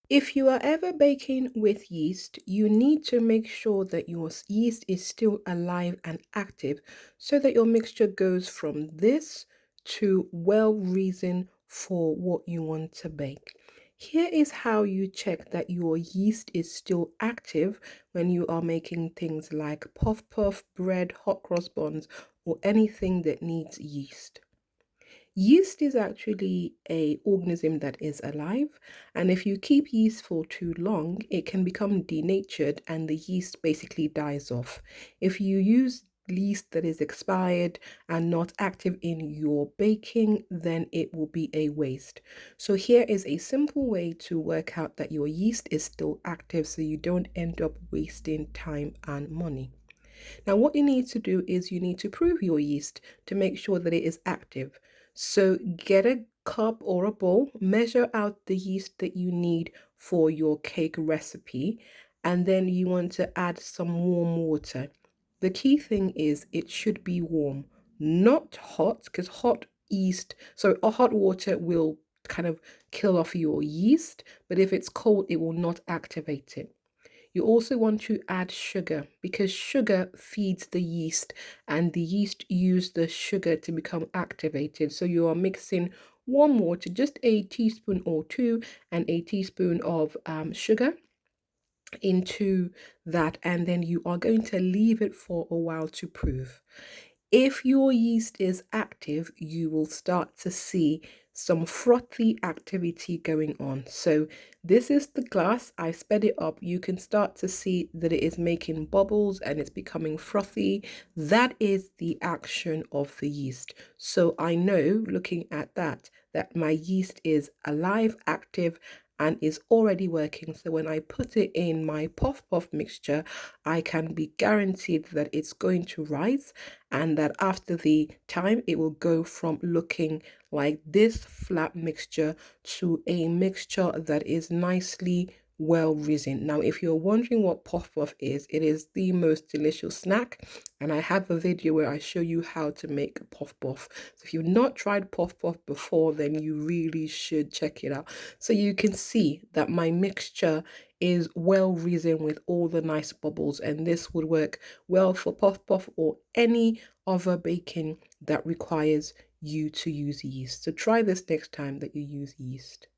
If you are ever baking with yeast, you need to make sure that your yeast is still alive and active so that your mixture goes from this to well reasoned for what you want to bake. Here is how you check that your yeast is still active when you are making things like puff puff, bread, hot cross buns, or anything that needs yeast. Yeast is actually a organism that is alive, and if you keep yeast for too long, it can become denatured and the yeast basically dies off. If you use yeast that is expired and not active in your baking, then it will be a waste. So here is a simple way to work out that your yeast is still active so you don't end up wasting time and money. Now, what you need to do is you need to prove your yeast to make sure that it is active. So, get a cup or a bowl, measure out the yeast that you need for your cake recipe, and then you want to add some warm water. The key thing is it should be warm, not hot, because hot water will kind of kill off your yeast, but if it's cold, it will not activate it. You also want to add sugar because sugar feeds the yeast and the yeast use the sugar to become activated. So you are mixing warm water, just a teaspoon or two, and a teaspoon of sugar into that, and then you are going to leave it for a while to prove. If your yeast is active, you will start to see some frothy activity going on. So this is the glass. I sped it up. You can start to see that it is making bubbles and it's becoming frothy. That is the action of the yeast. So I know looking at that my yeast is alive, active, and is already working. So when I put it in my puff puff mixture, I can be guaranteed that it's going to rise and that after the time it will go from looking like this flat mixture to a mixture that is nicely well risen. Now, if you're wondering what puff puff is, it is the most delicious snack, and I have a video where I show you how to make puff puff. So if you've not tried puff puff before, then you really should check it out. So you can see that my mixture is well risen with all the nice bubbles, and this would work well for puff puff or any other baking that requires you to use yeast. So try this next time that you use yeast.